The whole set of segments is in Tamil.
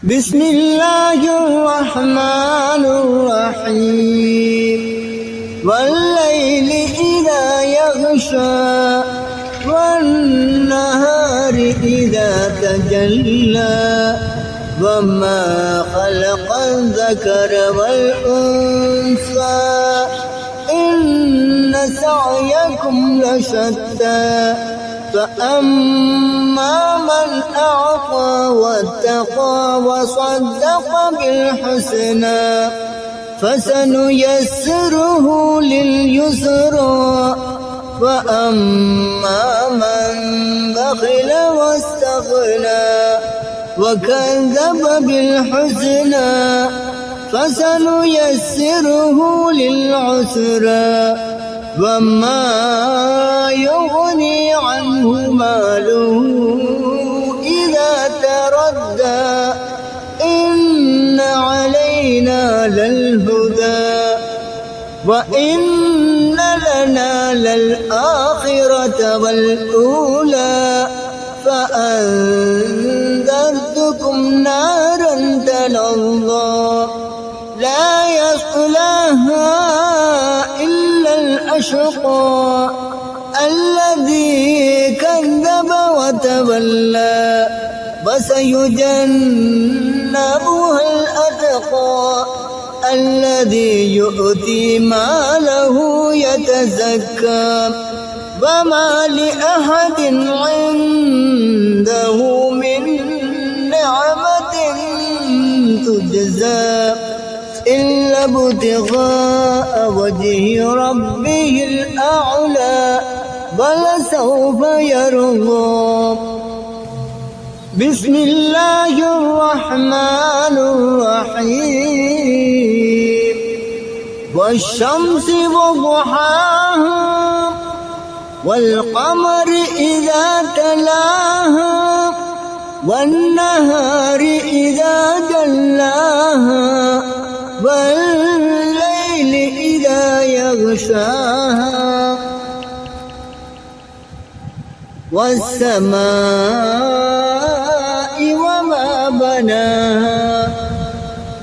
بسم الله الرحمن الرحيم والليل إذا يغشى والنهار إذا تجلى وما خلق الذكر والأنثى إن سعيكم لشتى فأما من أعطى واتقى وصدق بالحسنى فسنيسره لليسرى وأما من بخل واستغنى وكذب بالحسنى فسنيسره للعسرى وما يغني عنه ماله إذا تردى إن علينا للهدى وإن لنا للآخرة والأولى فأنذرتكم نارا تلظى لا يصلاها إلا الأشقى الذي كذب وتولى وسيجنبها الأتقى الذي يؤتي ماله يتزكى وما لأحد عنده من نعمة تجزى إلا ابتغاء وجه ربه الأعلى ولسوف يرضى بسم الله الرحمن الرحيم والشمس وضحاها والقمر إذا تلاها والنهار إذا جلاها والليل إذا يغشاها والسماء وما بناها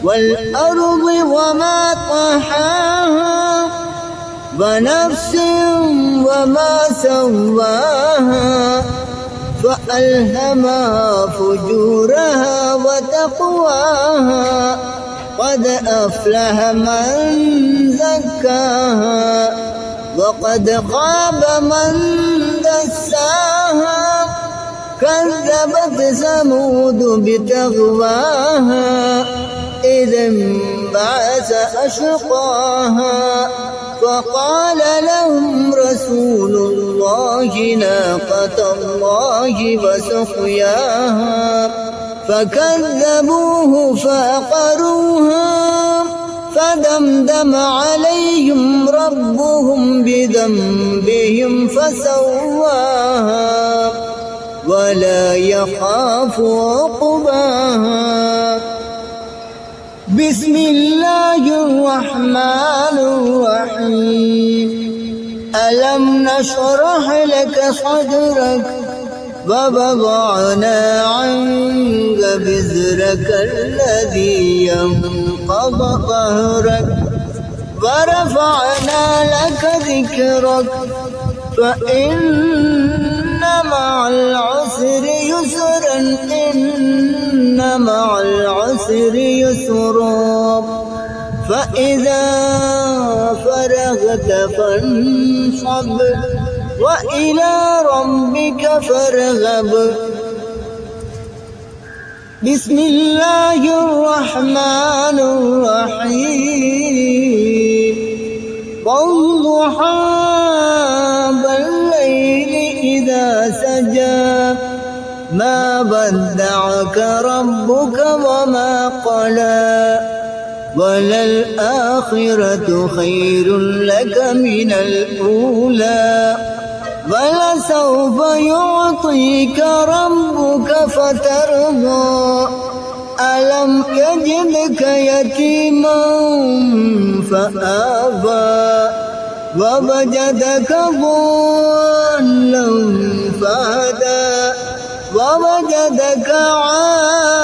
والأرض وما طحاها ونفس وما سواها فألهمها فجورها وتقواها قد أفلح من زكاها وقد خاب من دساها كذبت ثمود بتغواها إذ انبعث أشقاها فقال لهم رسول الله ناقة الله وسقياها فكذبوه فعقروها فدمدم عليهم ربهم بذنبهم فسواها ولا يخاف عقباها بسم الله الرحمن الرحيم ألم نشرح لك صدرك ووضعنا عنك وزرك الذي ينقض ظهرك ورفعنا لك ذكرك فإن مع العسر يسرا إن مع العسر يسرا فإذا فرغت فانصب وإلى ربك فارغب بسم الله الرحمن الرحيم والضحى والليل إذا سجى ما ودعك ربك وما قلى وللآخرة خير لك من الأولى ولسوف يعطيك ربك فترضى ألم يجدك يتيما فآوى ووجدك ضالا فهدى ووجدك عائلا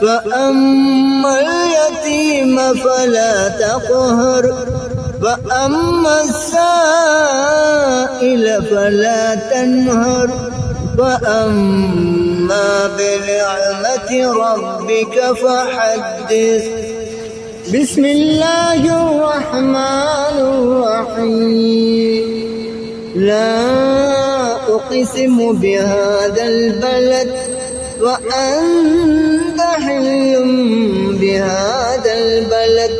فأما اليتيم فلا تقهر وأما السائل فلا تنهر وأما بنعمة ربك فحدث. بسم الله الرحمن الرحيم. لا أقسم بهذا البلد وأنت حل بهذا البلد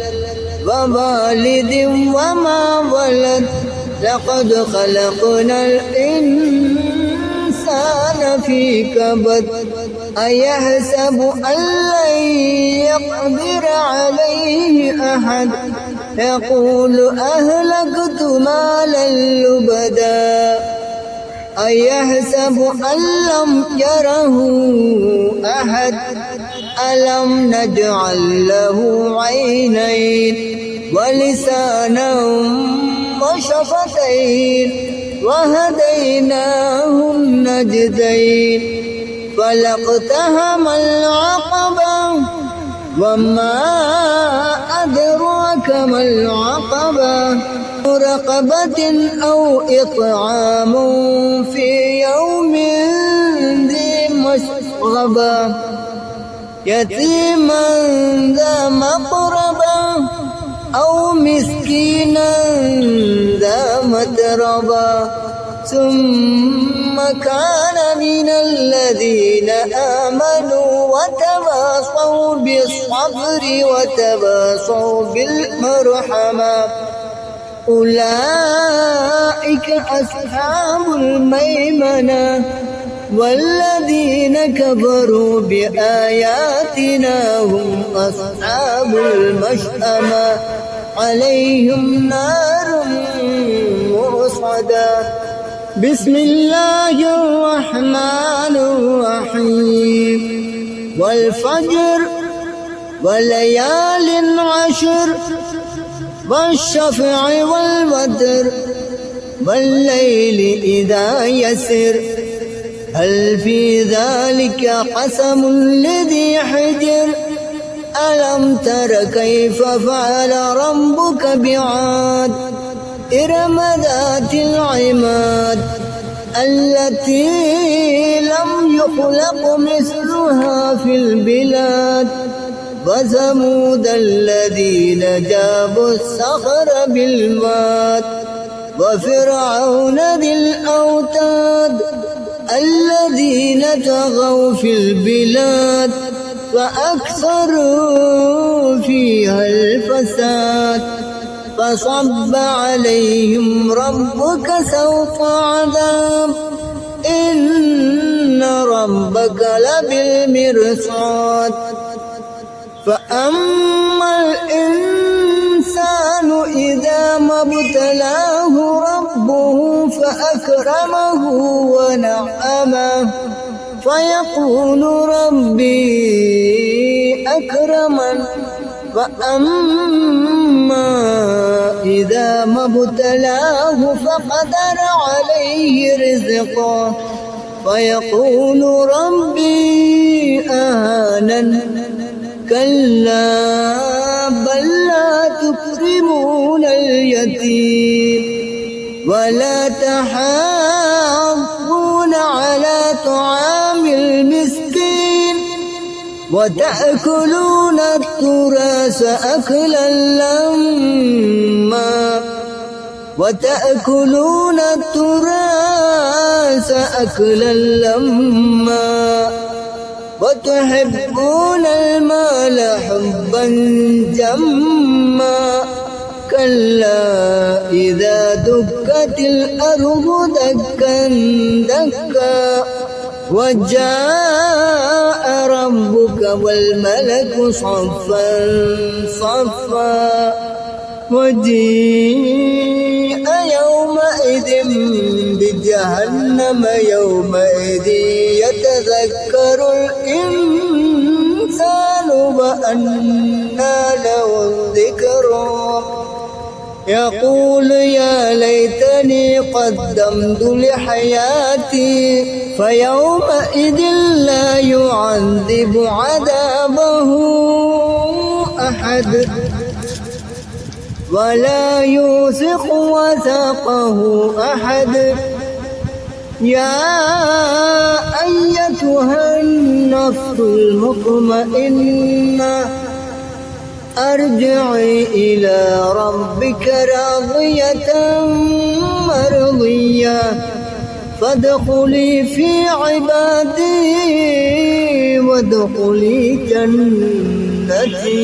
ووالد وما ولد لقد خلقنا الإنسان في كبد أيحسب أن لن يقدر عليه أحد يقول أهلكت مالا لبدا أيحسب أن لم يره أحد ألم نجعل له عينين ولسانا وشفتين وهديناه النجدين فلاقتحم العقبة وما أدراك ما العقبة رقبة أو إطعام في يوم ذي مسغبة يتيما ذا مقربة أو مسكينا ذا متربة ثم كان من الذين آمنوا وتواصوا بالصبر وتواصوا بالمرحمة أولئك أصحاب الميمنة والذين كفروا بآياتنا هم أصحاب المشأمة عليهم نار مؤصدة. بسم الله الرحمن الرحيم. والفجر وليال عشر والشفع والوتر والليل إذا يسر هل في ذلك قسم لذي حجر ألم تر كيف فعل ربك بعاد إرم ذات العماد التي لم يخلق مثلها في البلاد وثمود الذين جابوا الصخر بالواد وفرعون ذي الأوتاد الذين طغوا في البلاد فأكثروا فيها الفساد فصب عليهم ربك سوط عذاب إن ربك لبالمرصاد. فأما الإنسان إذا ما ابتلاه ربه فأكرمه ونعمه فيقول ربي أكرمن وأما إذا ما ابتلاه فقدر عليه رزقه فيقول ربي أهانن كلا بل لا تكرمون اليتيم ولا تحاضون على طعام المسكين وتأكلون التراث أكلا لما وتأكلون التراث أكلا لما وتحبون المال حبا جما كلا إذا دكت الأرض دكا دكا وجاء ربك والملك صفا صفا وجيء يومئذ بجهنم يومئذ يتذكر الإنسان وأنى له الذكرى يقول يا ليتني قدمت لحياتي فيومئذ لا يعذب عذابه أحد ولا يوثق وثاقه أحد. يا أيتها النفس المطمئنة ارجعي إلى ربك راضية مرضية فادخلي في عبادي وادخلي جنتي.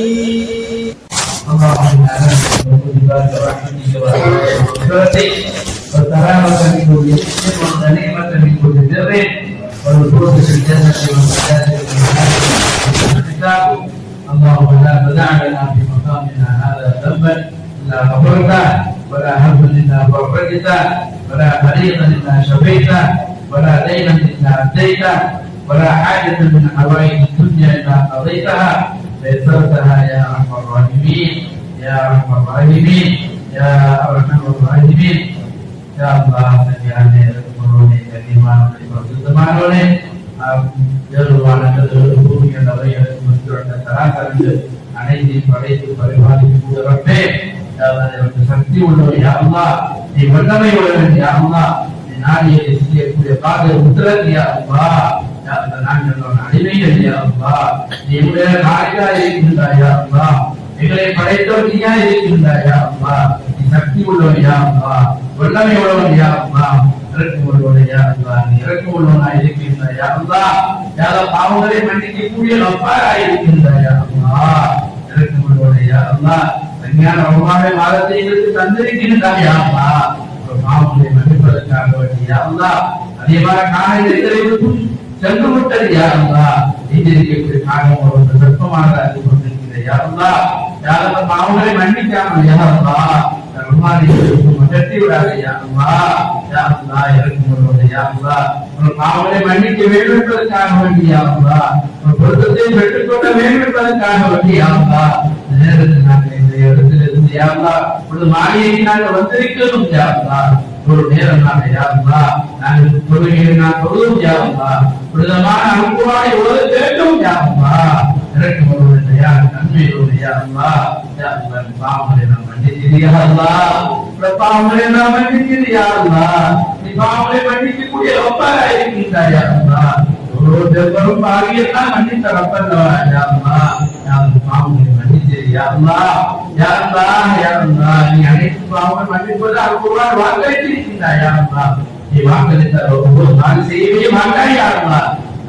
اللهم لا تدع لنا في مقامنا هذا ذنبا الا غفرته ولا هما الا فرجته ولا مريضا الا شفيته ولا دينا الا اديته ولا حاجه من حوائج الدنيا الا قضيتها فيسرتها يا ارحم الراحمين يا ارحم الراحمين يا ارحم الراحمين. يا الله سبحانه وتعالى كريمان وبركاته பூமி அளவை அனைத்தையும் படைத்து பரிபாலிக்கும் ரப்பே, சக்தி உள்ளவர் யா அல்லாஹ், நீ வல்லமை உள்ளவன் யா அல்லாஹ், நீ நாடியை செய்யக்கூடிய காதல் உத்தரவு யா அல்லாஹ், நாங்கள் அடிமைகள் யா அல்லாஹ், நீ எங்களுடைய நாயகா இருக்கின்றாய் யா அல்லாஹ், எங்களை படைத்தவர் நீயா இருக்கின்றாய் யா அல்லாஹ், நீ சக்தி உள்ளவன் யா அல்லாஹ், வல்லமை உள்ளவன் யா அல்லாஹ், இறக்கமுள்ளவனாய் இருக்கின்றாய் யா அல்லாஹ், பாவங்களை மன்னிக்கக்கூடிய ரப்பாய் இருக்கின்றாய் யா அல்லாஹ், இறக்கமுள்ளவனே யா அல்லாஹ், விஞ்ஞான ரமலானை மாதத்தை எங்களுக்கு தந்திருக்கின்றாய் யா அல்லாஹ், பாவங்களை மன்னிப்பதற்காக வேண்டி யா அல்லாஹ், அதேமாதிரி காலையில் சென்று விட்டது யா அல்லாஹ், எதிர்க்கக்கூடிய காலம் ஒரு வெப்பமாக அறிந்து கொண்டிருக்கிறது யா அல்லாஹ், பாவங்களை மன்னிக்காமல் யா அல்லாஹ் பாவங்களை மன்னிக்க வேண்டும் என்பதற்காக வேண்டியா பொருத்தத்தை பெற்றுக்கொள்ள வேண்டும் என்பதற்காக வேண்டியா நேரத்தில் நாங்கள் இந்த இடத்துல இருந்து யாருலா ஒரு மாலையை நாங்கள் வந்திருக்கிறோம் யாருலா ஒரு நேரம் நாங்கள் யாருலா நாங்கள் தொழுகையை நான் தொழுதும் யாருலா விதமான அனுபவமாக எவ்வளவு கேட்டும் யாருலா இறக்கும் ஒருவரையா நன்மை ஒருவரையா அல்லா பாவங்களை நாம் மன்னிச்சியா அல்லா பாவங்களை நாம் மன்னிச்சியா அல்லா நீ பாவங்களை மன்னிக்கக்கூடிய ஒப்பாக இருக்கின்றாயா அல்லா ஒவ்வொருத்தரும் பாவியெல்லாம் மன்னித்த ரப்பல்லவா யா அல்லா பாவங்களை மன்னிச்சியா அல்லா யா அல்லா யா அல்லா நீ அனைத்து பாவங்களை மன்னிப்பது அல்குர்ஆன் வாக்களித்திருக்கின்றாயா அல்லா நீ வாக்களித்த ஒவ்வொரு நாள் செய்யவே மாட்டாயா அல்லா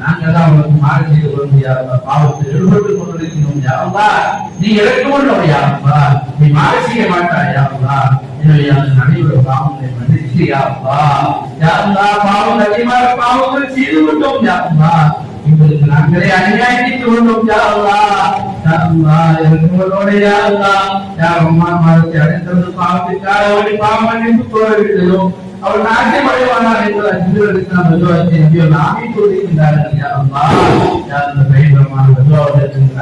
நாங்கள் தான் உங்களுக்கு மாறு செய்து கொண்டு பாவத்தை ஈடுபட்டு கொண்டிருக்கிறோம் யா அல்லாஹ், நீ இறக்கமுள்ளவன் யா அல்லாஹ், நீ மாறு செய்ய மாட்டாய் யா அல்லாஹ், எனவே அந்த நடைபெற பாவங்களை மன்னிச்சு யா அல்லாஹ், யா அல்லாஹ் பாவம் அதிகமாக பாவங்கள் செய்து கொண்டோம் யா அல்லாஹ், எங்களுக்கு நாங்களே அநியாயத்திற்கு கொண்டோம் யா அல்லாஹ், யா அல்லாஹ் இறக்கமுள்ளவனே யா அல்லாஹ், யா ரஹ்மான் மாதத்தை அடைந்தது பாவத்திற்காக அவனை பாவம் மன்னிப்பு கோருகிறோம். அவர் நாட்டை மறைவானார் என்பது அஞ்சுவதற்கு நாம் மெதுவாக நாமே கூறுகின்றார்கள் யா அல்லாஹ், அந்த பயங்கரமான மெதுவாக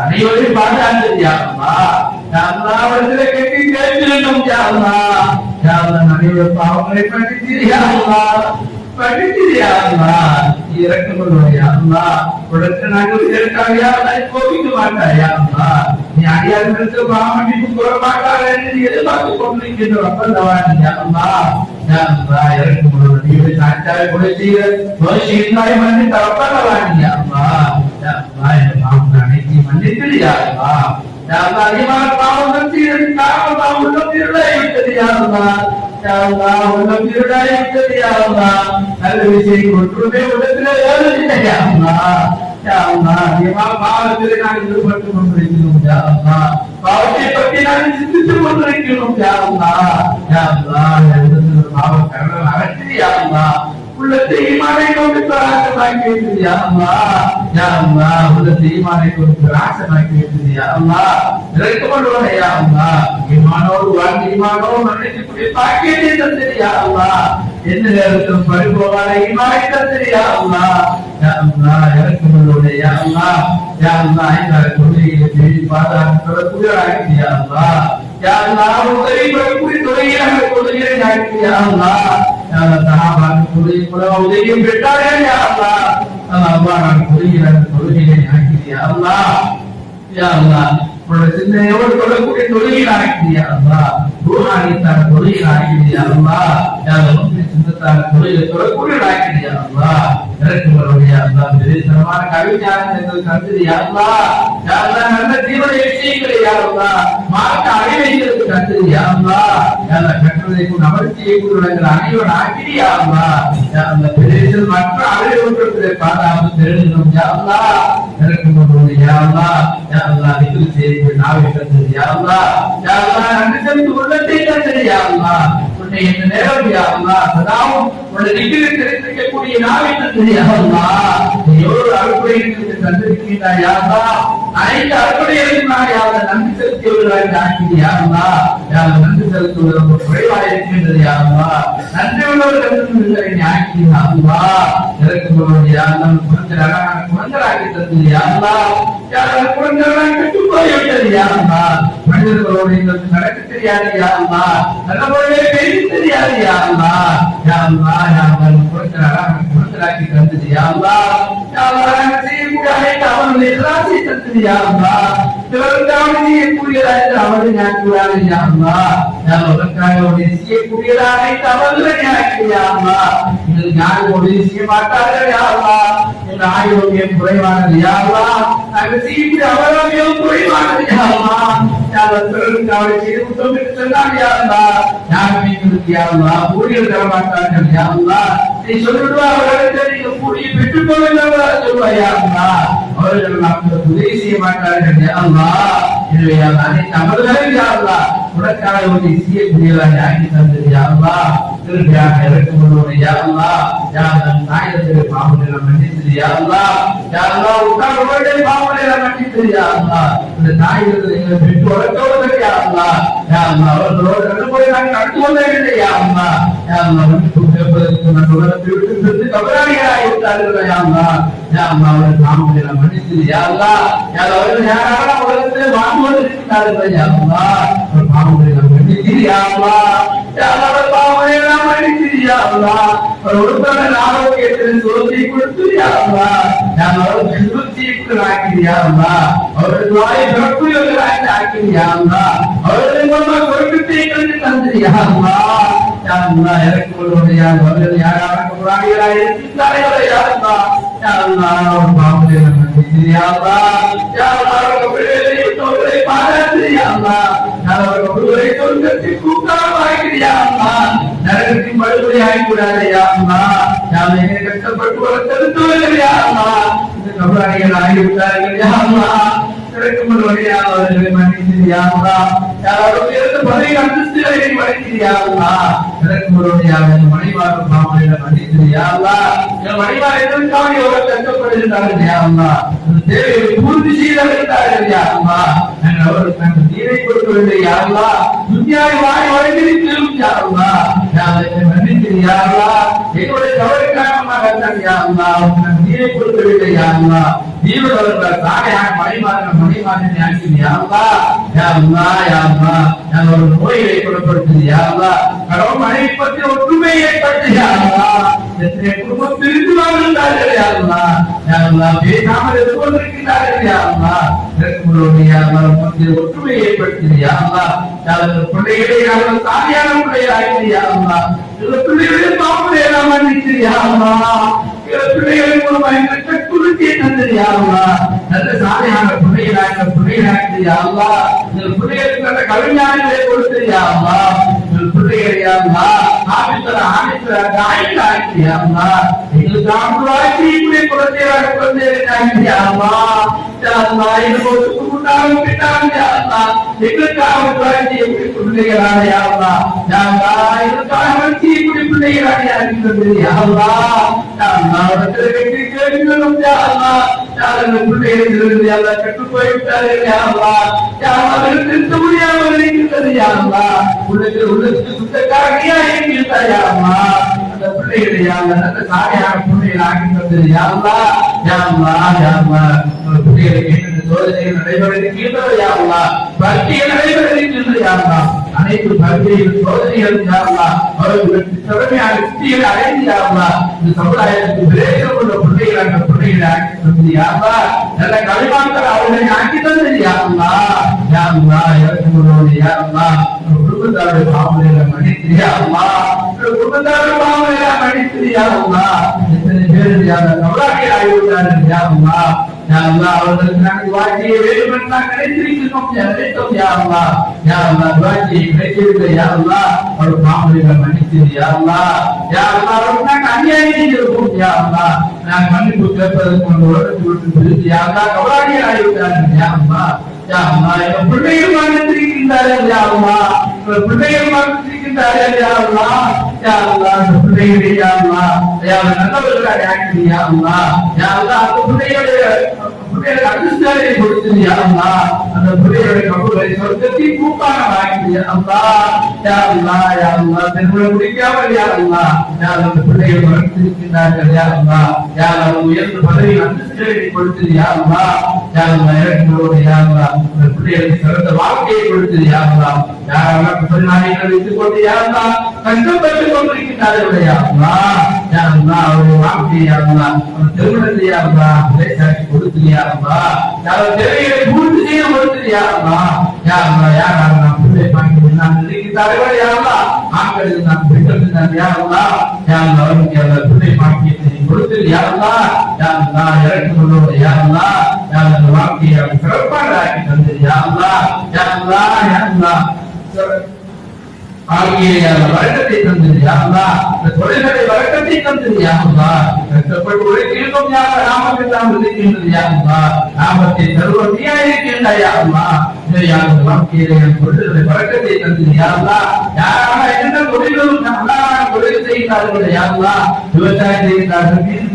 அனைவரையும் பாதுகாத்தது யா அல்லாஹ், யா அல்லாஹ் அவர்களை கட்டி கேட்கிறோம் யா அல்லாஹ், யா அல்லாஹ் அனைவரும் பாவங்களை மன்னித்தீர் யா அல்லாஹ், மன்னித்தீர் யா அல்லாஹ், இறக்கமுள்ளவன் யா அல்லாஹ், உடனே நாங்கள் இதற்காக யா அல்லாஹ் கோபிக்க மாட்டாய் யா அல்லாஹ், நீ அடியார்களுக்கு பாவ மன்னிப்பு கூற மாட்டார் என்று எதிர்பார்த்து கொண்டிருக்கின்ற ரப்பல்லவா யா அல்லாஹ், யா அல்லாஹ் இறக்கமுள்ளவன் நீ சாட்சாவை கொலை செய்கிற தோஷிகளை மன்னித்த ரப்பல்லவா யா அல்லாஹ், யா அல்லாஹ் இந்த பாவங்கள் அனைத்தையும் மன்னித்தீர் யா அல்லாஹ், யா அல்லாஹ் அதிகமான பாவங்கள் செய்ததற்காக உள்ளம் இருளாய் விட்டது யா அல்லாஹ், யா அல்லாஹ் உள்ளம் இருளாய் விட்டது யா அல்லாஹ், நல்ல விஷயம் ஒன்றுமே உள்ளத்திலே ஏறவில்லை யா அல்லாஹ், யா அல்லாஹ் அதிகமாக பாவத்திலே நாங்கள் ஈடுபட்டு கொண்டிருக்கிறோம் யா அல்லாஹ், பாவத்தை பற்றி நாங்கள் சிந்தித்துக் கொண்டிருக்கிறோம் யா அல்லாஹ், யா அல்லாஹ் பாவ கரணம் அகற்றி யா அல்லாஹ் உள்ளத்தை ஈமானை கொண்டு பிரகாசமாக்கி வைத்தது யா அல்லாஹ், யா அல்லாஹ் உள்ளத்தை ஈமானை கொண்டு பிரகாசமாக்கி வைத்தது யா அல்லாஹ், இறக்கமுள்ளவனே யா அல்லாஹ், ஈமானோடு வாழ்ந்து ஈமானோடு மன்னிக்கக்கூடிய பாக்கியத்தை தந்தது யா அல்லாஹ், எந்த நேரத்திலும் பறிபோகாத ஈமானை தந்தது யா அல்லாஹ், யா அல்லாஹ் இறக்கமுள்ளவனே யா அல்லாஹ், யா அல்லாஹ் இந்த கொள்கையை தேடி பாதுகாத்து சொல்லக்கூடியவராக யா அல்லாஹ், யா அல்லாஹ் உதவி பெறக்கூடிய துறையாக தொழுகையை ஆக்கி யா அல்லாஹ் யா அல்லாஹ் சஹாபாக்கள் தொழுகை கூட உதவியும் பெற்றார்கள் யா அல்லாஹ் அல்லாஹ் நான் தொழுகையை ஆக்கி யா அல்லாஹ் யா அல்லாஹ் உன்னுடைய சிந்தனையோடு தொழக்கூடிய தொழுகையை ஆக்கி யா அல்லாஹ் ரூஹானியத்தான தொழுகையை ஆக்கி யா அல்லாஹ் யா அல்லாஹ் சிந்தத்தான தொழுகையை தொழக்கூடிய ஆக்கி யா அல்லாஹ் இறக்குமருடைய அல்லாஹ் பெரியசமான கவிஞானங்கள் தந்தது யா அல்லாஹ் யா அல்லாஹ் நல்ல தீவிர விஷயங்களை யா அல்லாஹ் மார்க்க அறிவைகளுக்கு தந்தது யா அல்லாஹ் யா அல்லாஹ் கற்றதை கொண்டு அமர்த்தியை கொண்டு அனைவரும் ஆக்கி யா அல்லாஹ் யா அல்லாஹ் பெரியசல் மற்ற அறிவுறுத்தலை பாராமல் தெரிஞ்சும் யா அல்லாஹ் இறக்குமருடைய யா அல்லாஹ் யா அல்லாஹ் நிகழ் செய்து நாவை தந்தது யா அல்லாஹ் யா அல்லாஹ் நன்றி செலுத்தி உள்ளத்தை தந்தது யா அல்லாஹ் உன்னை இந்த நேரம் யா அல்லாஹ் சதாவும் உன்னை நிகழ தெரிவிக்கக்கூடிய நாவை தந்தது யா அல்லாஹ் எவ்வளவு அறுப்புடைகளுக்கு தந்திருக்கின்றாய் யா அல்லாஹ் அனைத்து அறுப்புடைகளுக்கும் நான் யா அல்லாஹ் நன்றி செலுத்தியவர்களாக ஆக்கி யா அல்லாஹ் யா அல்லாஹ் நன்றி செலுத்துவது ரொம்ப குறைவாக இருக்கின்றது யா அல்லாஹ் நன்றி உள்ளவர்கள் ஆக்கி யா அல்லாஹ் இறக்குமருடைய யா அல்லாஹ் குழந்தைகளாக்கி தந்தது யா அல்லாஹ் யா அல்லாஹ் குழந்தைகளாக கட்டுப்போய்விட்டது யா அல்லாஹ் மனிதர்களோடு எங்களுக்கு நடக்க தெரியாது யா அல்லாஹ் நல்ல முறையில் பேச தெரியாது யா அல்லாஹ் யா அல்லாஹ் யா அல்லாஹ் குழந்தைகளாக்கி தந்தது யா அல்லாஹ் யா அல்லாஹ் நாங்கள் செய்யக்கூடிய அனைத்து அவர்களை இஸ்லாத்தை தந்தது யா அல்லாஹ் இவருக்காக செய்யக்கூடியதாக அவர்கள் ஞாக்குறாங்க யா அல்லாஹ் யா அல்லாஹ் உனக்காக செய்யக்கூடியதாக அனைத்து அவர்களை ஞாக்கு யா அல்லாஹ் எங்களுக்கு யாரும் உதவி செய்ய மாட்டார்கள் யா அல்லாஹ் எங்கள் ஆரோக்கியம் குறைவானது யா அல்லாஹ் நாங்கள் செய்யக்கூடிய அவரோக்கியம் குறைவானது யா அல்லாஹ் யா அல்லாஹ் பிறருக்காக செய்து விட்டோம் என்று சொன்னாங்க யா அல்லாஹ் யாரும் எங்களுக்கு யா அல்லாஹ் ஊழியர் தர மாட்டார்கள் யா அல்லாஹ் நீ சொல்லிவிடுவா அவர்களுக்கு நீங்க கூடிய பெற்றுக் கொள்ளுங்கள் சொல்லுவாயா அல்லாஹ் அவர்கள் நமக்கு உதவி செய்ய மாட்டார்கள் யா அல்லாஹ் எனவே அனைத்து அமல்களையும் யா அல்லாஹ் உனக்காக உதவி செய்யக்கூடியவராக ஆக்கி தந்தது யா அல்லாஹ் திருப்பியாக இறக்குமருடைய யா அல்லாஹ் யா அல்லாஹ் நாயகத்திற்கு பாவங்களை மன்னித்தது யா அல்லாஹ் யா அல்லாஹ் உட்கார்ந்தவருடைய பாவங்களை மன்னித்தது யா அல்லாஹ் இந்த நாயகத்தை எங்களை பெற்று வளர்த்தவர்கள் யா அல்லாஹ் யா அல்லாஹ் அவர்களோடு நடுமுறை நாங்கள் நடந்து கொள்ளவில்லை யா அல்லாஹ் யா அல்லாஹ் மன்னிப்பு கேட்பதற்கு நான் உலகத்தை விட்டு கபராளிகளாக இருந்தார்கள் யா அல்லாஹ் யா அல்லாஹ் அவர்கள் பாவங்களை மன்னித்தது யா அல்லாஹ் யா அல்லாஹ் அவர்கள் யாராவது உலகத்தில் வாழ்ந்து கொண்டிருக்கிறார்கள் யா அல்லாஹ் அவர் பாவங்களை மன்னித்தது யா அல்லாஹ் யா அல்லாஹ் அவர் பாவங்களை மன்னித்தது யா அல்லாஹ் அவர் ஒருத்தர ஆரோக்கியத்தில் சுகத்தை கொடுத்து யா அல்லாஹ் யா அல்லாஹ் அவர்கள் சுகத்தை ஆக்கி யா அல்லாஹ் அவர்கள் வாயை பிறப்புகளாக ஆக்கி யா அல்லாஹ் அவர்கள் மூலமாக பொறுப்பத்தை தந்தது யா அல்லாஹ் யா அல்லாஹ் இறக்குமருடைய அவர்கள் யாராக குரானிகளாக இருக்கிறார்களோ யா அல்லாஹ் யா அல்லாஹ் அவர் பாவங்களை மன்னித்தது யா அல்லாஹ் யா அல்லாஹ் அவர்கள் பிள்ளைகளை பாராட்டு யா அல்லாஹ் யா அல்லாஹ் அவர்கள் ஒருவரை சொர்க்கத்தில் கூட்டாளமாக்கி யா அல்லாஹ் நரகத்தின் படுகொலை ஆகிக்கூடாது யா அல்லாஹ் யா அல்லாஹ் என்னை கஷ்டப்பட்டு வளர்த்தெடுத்தவர்கள் யா அல்லாஹ் இந்த கபராணிகள் ஆகிவிட்டார்கள் யா அல்லாஹ் இறக்குமருடைய அவர்களை மன்னித்தது யா அல்லாஹ் யா அல்லாஹ் உயர்ந்த பதவி அந்தஸ்துகளை மன்னித்தது யா அல்லாஹ் இறக்குமருடைய அவர்கள் மனைவாரும் பாவங்களை மன்னித்தது யா அல்லாஹ் என் மனைவார் எதற்காக எவ்வளவு கஷ்டப்படுகிறார்கள் யா அல்லாஹ் அந்த தேவையை பூர்த்தி செய்தார்கள் யா அல்லாஹ் நாங்கள் அவர்களுக்கு நாங்கள் நீரை கொடுக்கவில்லை யா அல்லாஹ் துன்யாவை வாய் வழங்கியிருக்கிறோம் யா அல்லாஹ் யா அல்லாஹ் மன்னித்தது யா அல்லாஹ் எங்களுடைய தவறு காரணமாக யா அல்லாஹ் நாங்கள் நீரை கொடுக்கவில்லை யா அல்லாஹ் தீவிரவர்கள் தாயாக மணிமாறன் ஆக்கி யா அல்லாஹ் யா அல்லாஹ் யா அல்லாஹ் நாங்கள் ஒரு நோயை குணப்படுத்தது யா அல்லாஹ் கடவுள் மனைவி பற்றி ஒற்றுமை ஏற்பட்டு யா அல்லாஹ் எத்தனை குடும்பம் பிரிந்து வாழ்ந்தார்கள் யா அல்லாஹ் யா அல்லாஹ் பேசாமல் எதிர்கொண்டிருக்கிறார்கள் யா அல்லாஹ் இறக்குமருடைய ஒற்றுமை ஏற்படுத்தது யா அல்லாஹ் யா அல்லாஹ் பிள்ளைகளை அவர்கள் சாதியான பிள்ளைகளாக்கி யா அல்லாஹ் இந்த பிள்ளைகளை பாவங்களை எல்லாம் மன்னித்து யா அல்லாஹ் பிள்ளைகளின் மூலமாக எங்களுக்கு குருத்தியை தந்தது யா அல்லாஹ் நல்ல சாலையான பிள்ளைகளாக்கி யா அல்லாஹ் இந்த பிள்ளைகளுக்கு நல்ல கவிஞானங்களை கொடுத்தது யா அல்லாஹ் இந்த பிள்ளைகளை யா அல்லாஹ் ஆமித்தர தாய்களாக்கி யா அல்லாஹ் எங்களுக்கு ஆண்டுவாக்கி இப்படி குழந்தைகளாக்கி யா அல்லாஹ் யா அல்லாஹ் எங்களுக்கு முன்னாலும் பின்னாலும் யா அல்லாஹ் எங்களுக்காக இப்படி பிள்ளைகளான யா அல்லாஹ் யா அல்லாஹ் எங்களுக்காக இப்படி பிள்ளைகளாக இருக்கிறது யா அல்லாஹ் யா அல்லாஹ் அவர்கள் வெற்றி கேட்கிறோம் யா அல்லாஹ் யா அல்லாஹ் பிள்ளைகளிலிருந்து யா அல்லாஹ் கெட்டு போய்விட்டார்கள் யா அல்லாஹ் யா அல்லாஹ் அவர்கள் திருத்த முடியாமல் இருக்கிறது யா அல்லாஹ் உள்ளத்துக்கு சுத்தக்காரியா இருக்கிறார் யா அல்லாஹ் அந்த பிள்ளைகளை யா அல்லாஹ் நல்ல சாலையான பிள்ளைகள் ஆக்கி தந்தது யா அல்லாஹ் யா அல்லாஹ் யா அல்லாஹ் பிள்ளைகளுக்கு சோதனைகள் நடைபெறுகின்றது யா அல்லாஹ், பரீட்சைகள் நடைபெறுகின்றது யா அல்லாஹ். அனைத்து பரீட்சைகள் சோதனைகள் யா அல்லாஹ் அவர்களுக்கு திறமையான வெற்றிகளை அடைந்து யா அல்லாஹ் இந்த சமுதாயத்துக்கு பிரயோஜனம் உள்ள பிள்ளைகளாக பிள்ளைகளை ஆக்கி தந்தது யா அல்லாஹ். நல்ல கலிமாக்கள் அவர்களை ஆக்கி தந்தது யா அல்லாஹ். யா அல்லாஹ் இறக்குமுள்ளோடு யா அல்லாஹ் குடும்பத்தாருடைய பாவங்களை மன்னித்து யா அல்லாஹ், குடும்பத்தாருடைய பாவங்களை மன்னித்து யா அல்லாஹ். எத்தனை பேர் யா அல்லாஹ் கவலைகள் ஆகிவிட்டார்கள் யா அல்லாஹ். யா அல்லாஹ் அவர்களுக்கு நாங்கள் வாழ்க்கையை வேண்டும் என்று நாங்கள் நினைத்திருக்கிறோம் யா அல்லாஹ். யா அல்லாஹ் வாழ்க்கையை கிடைக்கவில்லை யா அல்லாஹ், அவர்கள் பாவங்களை மன்னித்து யா அல்லாஹ். யா அல்லாஹ் அவர்களுக்கு நாங்கள் அநியாயம் செய்திருப்போம் யா அல்லாஹ், நாங்கள் மன்னிப்பு கேட்பதற்கு அந்த உலகத்தை விட்டு பிரித்து யா அல்லாஹ் கவலைகள் ஆகிவிட்டார்கள் யா அல்லாஹ். யா அல்லாஹ் எங்கள் பிள்ளைகள் மன்னித்திருக்கின்றார்கள் யா அல்லாஹ், எங்கள் பிள்ளைகள் மன்னித்திருக்கின்றார்கள் யா அல்லாஹ். யா அல்லாஹ் அந்த பிள்ளைகளை யா அல்லாஹ் யா அல்லாஹ் நல்லவர்களாக ஆக்கி யா அல்லாஹ். யா அல்லாஹ் அந்த பிள்ளைகளுடைய அதிர்ஷ்டத்தை கொடுத்து யா அல்லாஹ், அந்த பிள்ளைகளுடைய கபூரை சொர்க்கத்தை பூப்பாக ஆக்கி யா அல்லாஹ். யா அல்லாஹ் யா அல்லாஹ் திருமணம் முடிக்காமல் யா அல்லாஹ் யா அல்லாஹ் அந்த பிள்ளைகள் மரணித்திருக்கின்றார்கள் யா அல்லாஹ். யா அல்லாஹ் உயர்ந்த பதவி அதிர்ஷ்டத்தை கொடுத்து யா அல்லாஹ். யா அல்லாஹ் இறக்குமோடு யா அல்லாஹ் அந்த பிள்ளைகளுக்கு சிறந்த வாழ்க்கையை கொடுத்து யா அல்லாஹ். யா அல்லாஹ் பிள்ளைகளை வைத்துக் கொண்டு யா அல்லாஹ் கஷ்டப்பட்டுக் கொண்டிருக்கின்றார்கள் யா அல்லாஹ். யா அல்லாஹ் அவருடைய வாழ்க்கையை யா அல்லாஹ் அவர் திருமணத்தை யா அல்லாஹ் லேசாக்கி கொடுத்து யா அல்லாஹ். யா அல்லாஹ் தேவைகளை பூர்த்தி செய்ய கொடுத்து யா அல்லாஹ். யா அல்லாஹ் யார் நாம் பிள்ளை பாக்கி நான் இருக்கிறார்கள் யா அல்லாஹ், ஆண்கள் நாம் பெண்கள் யா அல்லாஹ். யா அல்லாஹ் அவருக்கு யா அல்லாஹ் பிள்ளை பாக்கியத்தை கொடுத்து யா அல்லாஹ். யா அல்லாஹ் இறக்குமோடு யா அல்லாஹ் யா அல்லாஹ் வாழ்க்கையை சிறப்பாக ஆக்கி தந்து யா அல்லாஹ். யா அல்லாஹ் யா அல்லாஹ் ஆகிய வழக்கத்தை தந்தது யா அல்லாஹ், இந்த தொழில்களை வழக்கத்தை தந்தது யா அல்லாஹ். கஷ்டப்பட்டு உழைக்கின்றோம் யா அல்லாஹ், நாமத்தை நாம் இருக்கின்றது யா அல்லாஹ், நாமத்தை தருவோம் நீயா இருக்கின்ற யா அல்லாஹ். யா அல்லாஹ் வாழ்க்கையிலே தொழில்களை வழக்கத்தை தந்தது யா அல்லாஹ். யாராக எந்த தொழிலும் அல்லாஹ் தொழில் செய்கிறார்கள் யா அல்லாஹ், விவசாயம் செய்கிறார்கள்,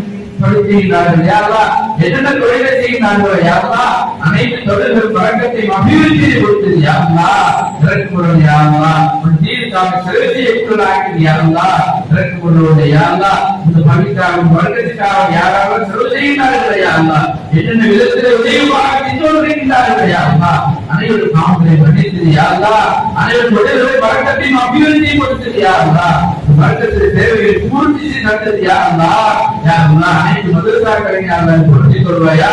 தொழில் செய்கிறார்கள் யா அல்லாஹ், என்னென்ன தொழிலை செய்கிறார்கள் யா அல்லாஹ், அனைத்து தொழில்கள் வழக்கத்தை அபிவிருத்தி கொடுத்தது யா அல்லாஹ். இறக்குமுறை யா அல்லாஹ் தீர்க்காக செலுத்திய ஆக்கி யா அல்லாஹ். இறக்குமுறை யா அல்லாஹ் இந்த பணிக்காக வழக்கத்துக்காக யாராவது செலவு செய்கிறார்கள் யா அல்லாஹ், என்னென்ன விதத்திலே உதவியாக சென்றோடுகின்றார்கள் யா அல்லாஹ். அனைவரும் பாவங்களை மன்னித்தது யா அல்லாஹ், அனைவரும் தொழில்களை வழக்கத்தையும் அபிவிருத்தி கொடுத்தது யா அல்லாஹ், வழக்கத்தில் தேவையை பூர்த்தி செய்தது யா அல்லாஹ். யா அல்லாஹ் அனைத்து மதரசாக்களை யா அல்லாஹ் பூர்த்தி கொள்வாயா,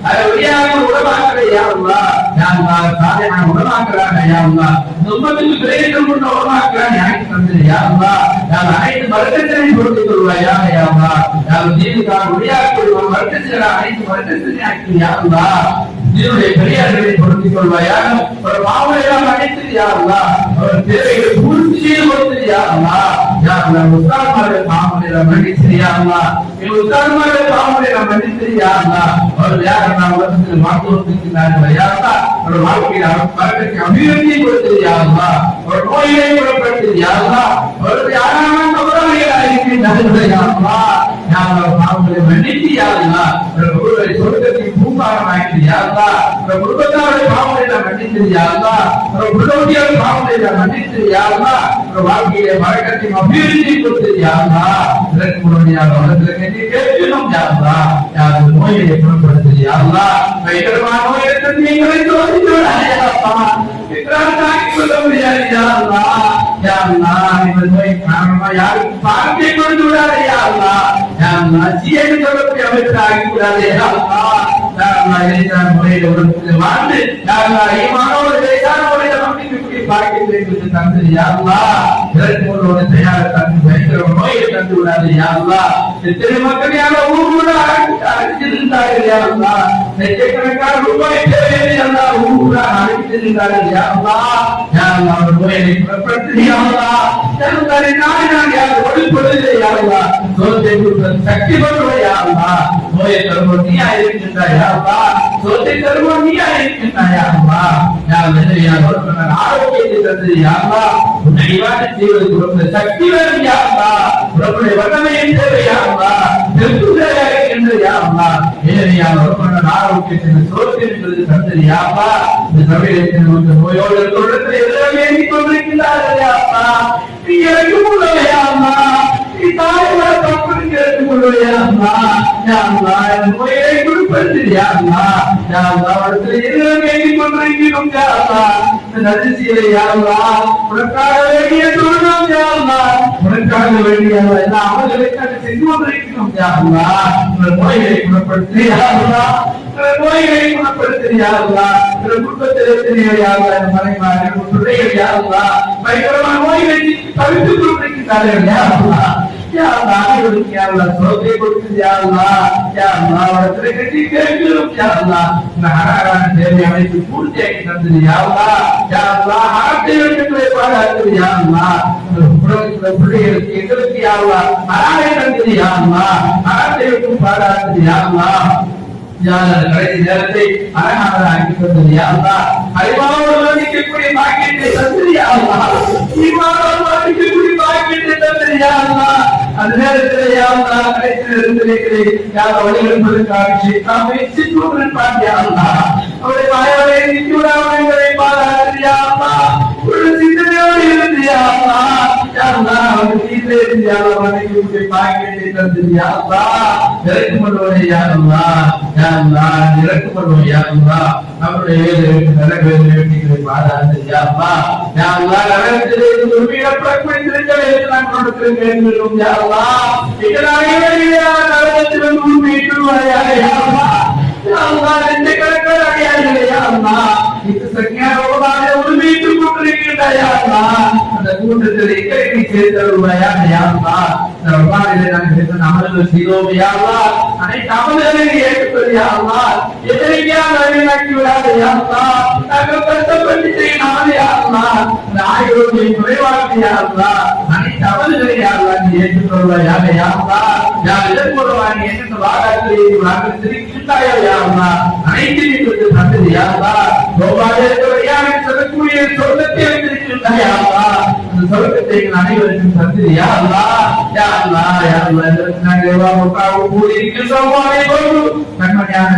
அதை வழியாக உடமாக்களை யா அல்லாஹ். யா அல்லாஹ் சாலையான உடமாக்கிறாங்க யா அல்லாஹ், உம்மத்துக்கு பிரயோஜனம் கொண்ட உடமாக்கிறான் எனக்கு தந்தது யா அல்லாஹ். யா அல்லாஹ் அனைத்து மதரசங்களையும் பூர்த்தி கொள்வாயா யா அல்லாஹ். யா அல்லாஹ் தீனுக்காக வழியாக கொள்வோம் மதரசங்களை அனைத்து மதரசங்களையும் ஆக்கி யா அல்லாஹ். இதனுடைய பெரியார்களை பொருத்திக் கொள்வாயாக, ஒரு பாவனையாக அனைத்து யா அல்லாஹ், அவர் தேவைகளை பூர்த்தி செய்து கொடுத்தது யா அல்லாஹ். யா அல்லாஹ் உஸ்தாத்மாருடைய பாவனைகளை மன்னித்து யா அல்லாஹ், உஸ்தாத்மாருடைய பாவனைகளை மன்னித்து யா அல்லாஹ். அவர் யார் அல்லாஹ் உலகத்தில் மாற்றுவதற்கிறார்கள் யா அல்லாஹ், ஒரு வாழ்க்கையில் அவர் பழக்கத்தை அபிவிருத்தி கொடுத்தது யா அல்லாஹ், ஒரு நோயை குணப்படுத்தது யா அல்லாஹ், அவருடைய யாரான தவறாக இருக்கின்றார்கள் யா அல்லாஹ். யா அல்லாஹ் பாவங்களை மன்னித்து யா அல்லாஹ், ஒரு சொர்க்கத்தின் பூங்காரமாக்கி யா அல்லாஹ், ஒரு குடும்பத்தாருடைய பாவங்களை மன்னித்து யா அல்லாஹ், ஒரு குடும்பத்தியர் பாவங்களை மன்னித்து யா அல்லாஹ், ஒரு வாழ்க்கையை வழக்கத்தையும் அபிவிருத்தி கொடுத்தது யா அல்லாஹ். இதற்கு முழுமையாக உலகத்திற்கு கேட்கணும் யா அல்லாஹ். யாரும் நோயை குணப்படுத்தது யா அல்லாஹ், பயங்கரமான நோயை எங்களை சோதித்துள்ளாய் யா அல்லாஹ், தாக்கிக் கொள்ள முடியாது யா அல்லாஹ். யா அல்லாஹ் இந்த நோய் காரணமா யாருக்கு பாக்கியை கொடுத்து விடாதே யா அல்லாஹ். யா அல்லாஹ் ஜீயனை சொல்லக்கூடிய அமைப்பு ஆகி விடாதே யா அல்லாஹ். யா அல்லாஹ் இறைசான முறையில் உலகத்தில் வாழ்ந்து யா அல்லாஹ் ஈமானோடு இறைசான முறையில் நம்பிக்கைக்குரிய பாக்கியத்தை எங்களுக்கு தந்தது யா அல்லாஹ். இறக்குமோடு தயார தந்து பயங்கர நோயை தந்து விடாதே யா அல்லாஹ். எத்தனை மக்கள் யாரோ ஊர் அழைத்திருந்தார்கள் யா அல்லாஹ், லட்சக்கணக்கான ரூபாய் தேவையை அல்லாஹ் ஊர் அழைத்திருந்தார்கள் யா அல்லாஹ். யா அல்லாஹ் அவர் நோயை குணப்படுத்தி யா அல்லாஹ், தன்னுடைய நாடினால் யார் ஒளிப்படுவதில்லை யா அல்லாஹ், சோத்தை கொடுப்பது சக்தி பெறுவது யா அல்லாஹ். நோயை தருவோம் நீயா இருக்கின்றாய் யா அல்லாஹ், சோத்தை தருவோம் நீயா இருக்கின்றாய் யா அல்லாஹ். யா அல்லாஹ் யா அல்லாஹ் ஆரோக்கியத்தை தந்தது யா அல்லாஹ், உன்னை இவாதத் செய்வதற்கு ரொம்ப சக்தி வேணும் யா அல்லாஹ், உன்னுடைய வல்லமையை தேவை யா அல்லாஹ், திருப்தியாக இருக்கின்றது யா அல்லாஹ். எனவே யா அல்லாஹ் ஆரோக்கியத்தின் சோதனை தந்தது யா அல்லாஹ். இந்த சபையில் வந்து நோயோடு தொடர்ந்து எல்லாம் ஏங்கிக் கொண்டிருக்கிறார்கள் யா அல்லாஹ், நீ எனக்கு உள்ளவை யா அல்லாஹ், நீ தாயோட தப்பு கேட்டுக்கொள்ளும் யா அல்லாஹ். யா அல்லாஹ் என் நோயை குணப்படுத்து யா அல்லாஹ். யா அல்லாஹ் இடத்துல எல்லாம் வேண்டிக் கொண்டிருக்கிறோம் யா அல்லாஹ். இந்த நதிசீலை யா அல்லாஹ் உனக்காக வேண்டிய தொழுகிறோம் யா அல்லாஹ். உனக்காக வேண்டிய எல்லா அமல்களுக்காக செஞ்சு கொண்டிருக்கிறோம் யா அல்லாஹ். இந்த நோயை குணப்படுத்து யா அல்லாஹ். இந்த நோயை குணப்படுத்து யா அல்லாஹ். இந்த குடும்பத்தில் எத்தனையோ யா அல்லாஹ் இந்த மனைமார்கள் பிள்ளைகள் யா அல்லாஹ் பயங்கரமான நோய்களை தவிர்த்துக் கொண்டிருக்கிறார்கள் யா அல்லாஹ். யா அல்லாஹ் அனைவருக்கும் யா அல்லாஹ் சுகத்தை கொடுத்து யா அல்லாஹ். யா அல்லாஹ் அவர்களை கட்டி கேட்கிறோம் யா அல்லாஹ். இந்த ஹராரான தேவை அமைப்பு பூர்த்தியாக்கி தந்தது யா அல்லாஹ். யா அல்லாஹ் ஹராத்தை வெட்டுக்களை பாதுகாத்தது யா அல்லாஹ். பிள்ளைகளுக்கு எங்களுக்கு யா அல்லாஹ் ஹராரை தந்தது யா அல்லாஹ். ஹராத்தை விட்டு பாதுகாத்தது யா அல்லாஹ். கடைசி நேரத்தை அழகாக ஆக்கி தந்தது யா அல்லாஹ். அறிவாளோடு நிற்கக்கூடிய பாக்கியத்தை தந்தது யா அல்லாஹ். ஈமானோடு நிற்கக்கூடிய பாக்கியத்தை தந்தது யா அல்லாஹ். அந்த நேரத்தில் யா அல்லாஹ் கடைசி நேரத்திலே யாக வழிகளுக்காக ஷைத்தான் முயற்சித்து கொண்டிருப்பான் யா அல்லாஹ். அவருடைய வாயாலே நிற்கிறாவங்களை பாதுகாத்து யா அல்லாஹ். ஒரு சிந்தனையோடு இருந்து யா அல்லாஹ். யா அல்லாஹ் அவருடைய தீர்வை இருந்து யா அல்லாஹ் நிற்கக்கூடிய பாக்கியத்தை தந்தது யா அல்லாஹ். இறக்குமல்வனே யா அல்லாஹ். யா அல்லாஹ் இறக்குமல்வனே யா அல்லாஹ். அவருடைய வேலைகளுக்கு நல்ல வேலைகளை பாதுகாத்து யா அல்லாஹ். யா அல்லாஹ் நரகத்திலே இருந்து உண்மையிடப்படக்கூடிய நான் கொடுக்கிறேன் யா அல்லாஹ். இதனாலே நரகத்திலிருந்து உண்மையிட்டுவாயாக யா அல்லாஹ். யா அல்லாஹ் இந்த கணக்கான அடியார்களே யா அல்லாஹ். இது சங்கியாரோடாக உண்மையிட்டுக் கொண்டிருக்கின்ற யா அல்லாஹ். அந்த கூட்டத்தில் எங்களை சேர்த்தருவாயாக யா அல்லாஹ். இந்த ரமலானிலே நாங்கள் அமல்கள் செய்தோம் யா அல்லாஹ். அனைத்து அமல்களையும் ஏற்றுக்கொள் யா அல்லாஹ். எதற்காக வீணாக்கி விடாத யா அல்லாஹ். நாங்கள் கஷ்டப்பட்டு செய்யணும் யா அல்லாஹ். இந்த ஆயுதத்தை குறைவாக யா அல்லாஹ். அனைத்து அமல்களை யா அல்லாஹ் நீ ஏற்றுக்கொள்வாயாக யா அல்லாஹ். யா எதற்கொள்வாய் நீ என்ன வாதாக்களை நாங்கள் திருக்கிட்டாயா யா அல்லாஹ். அனைத்தையும் தந்தது யா அல்லாஹ். சொல்லக்கூடிய சொர்க்கத்தை வைத்திருக்கின்றாய் யா அல்லாஹ். அந்த சொர்க்கத்தை அனைவருக்கும் தந்தது யா அல்லாஹ். யா அல்லாஹ் யா அல்லாஹ் நாங்கள் எவ்வளவு கூடி இருக்கின்றோமோ அதை கொண்டு கண்மணியான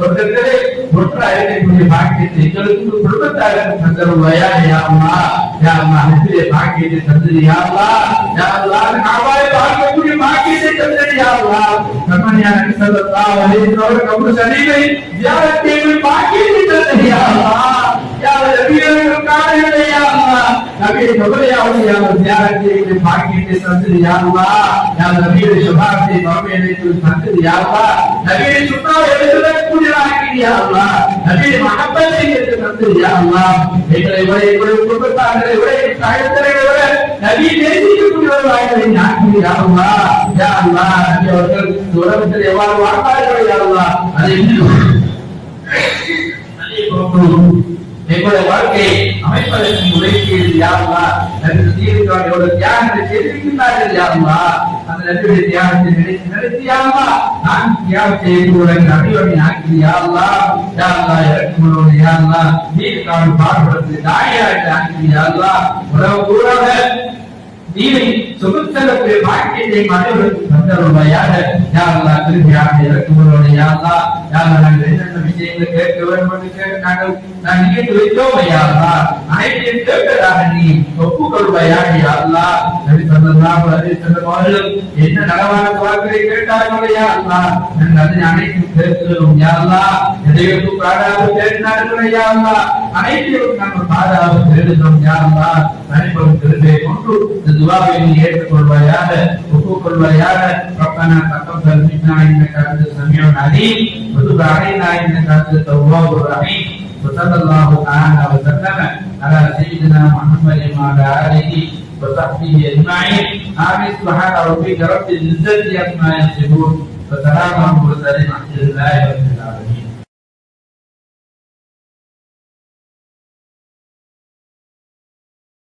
சொர்க்கத்திலே ஒன்றாக இருக்கக்கூடிய பாக்கியத்தை எங்களுக்கு குடும்பத்தாருக்கு தந்தருவாயா யா அல்லாஹ். யா அல்லாஹ் அனைத்திலே பாக்கியத்தை தந்தது யா அல்லாஹ். யா அல்லாஹ் காபாவை பார்க்கக்கூடிய பாக்கியத்தை தந்தது யா அல்லாஹ். கண்மணியான ஸல்லல்லாஹு அலைஹி வஸல்லம் கபர் ஷரீஃபை ஜியாரத் செய்யும் பாக்கியத்தை தந்தது யா அல்லாஹ். யா நபியே காரணமே யா அல்லாஹ். நபியே கபரையாவது யா ஜியாரத் செய்யும் பாக்கியத்தை தந்தது யா அல்லாஹ். யா நபியே ஷஃபாஅத்தை மர்மையை தந்தது யா அல்லாஹ். நபியே சுன்னாவை எடுத்துக்கூடிய யா அல்லாஹ். நபியே மஹப்பத்தை தந்தது யா அல்லாஹ். எங்களை இவரை குடும்பத்தார்களை இவரை தாயத்தரைகளை நபியை நேசிக்கக்கூடியவர்களாக ஆக்கி யா அல்லாஹ். யா அல்லாஹ் நபி அவர்கள் உலகத்தில் எவ்வாறு வாழ்ந்தார்கள் யா அல்லாஹ் அதை எங்களுடைய வாழ்க்கையை அமைப்பதற்கு உழைக்கிறது யா அல்லாஹ். நபி தீர்க்கான எவ்வளவு தியாகத்தை செய்திருக்கிறார்கள் யா அல்லாஹ். அந்த நபியுடைய தியாகத்தை நினைத்து யா அல்லாஹ் நான் தியாகம் செய்யக்கூடிய நபியோட ஆக்கி யா அல்லாஹ். யா அல்லாஹ் இறக்குமளோடு யா அல்லாஹ் தீர்க்கான பாடுபடுத்தி தாயாக ஆக்கி யா அல்லாஹ். உலக கூறாக நீரை சுமத்தக்கூடிய பாக்கியத்தை மனிதர்களுக்கு தந்தருவாயாக யா அல்லாஹ். திரும்பியாக இறக்குமளோடு யா அல்லாஹ். யா அல்லாஹ் நாங்கள் என்னென்ன விஷயங்களை கேட்க வேண்டும் என்று கேட்டு நாங்கள் நினைத்து வைத்தோம் யா அல்லாஹ். அனைத்தையும் கேட்பதாக நீ ஒப்புக்கொள்வாயாக யா அல்லாஹ். நபி ஸல்லல்லாஹு அலைஹி வஸல்லம் அவர்கள் என்ன நலவான வாக்குகளை கேட்டார்களோ யா அல்லாஹ் நாங்கள் அதை அனைத்தும் கேட்கிறோம் யா அல்லாஹ். எதையும் பாடாக கேட்டார்களோ யா அல்லாஹ் அனைத்தையும் நாங்கள் பாடாக கேட்கிறோம் யா அல்லாஹ். அனைவரும் திரும்பி கொண்டு இந்த துஆவை நீ ஏற்றுக்கொள்வாயாக ஒப்புக்கொள்வாயாக. ரப்பனா தக்கபல் மின்னா இன்னக அன்த ஸமீஉல் அலீம் வ துப் அலைனா இன்னக அன்த தவ்வாபுர் ரஹீம். وصلى الله تعالى وسلم على سيدنا محمد وعلى آله وصحبه أجمعين. آمين. سبحان ربك رب العزة عما يصفون وسلام على المرسلين والحمد لله رب العالمين.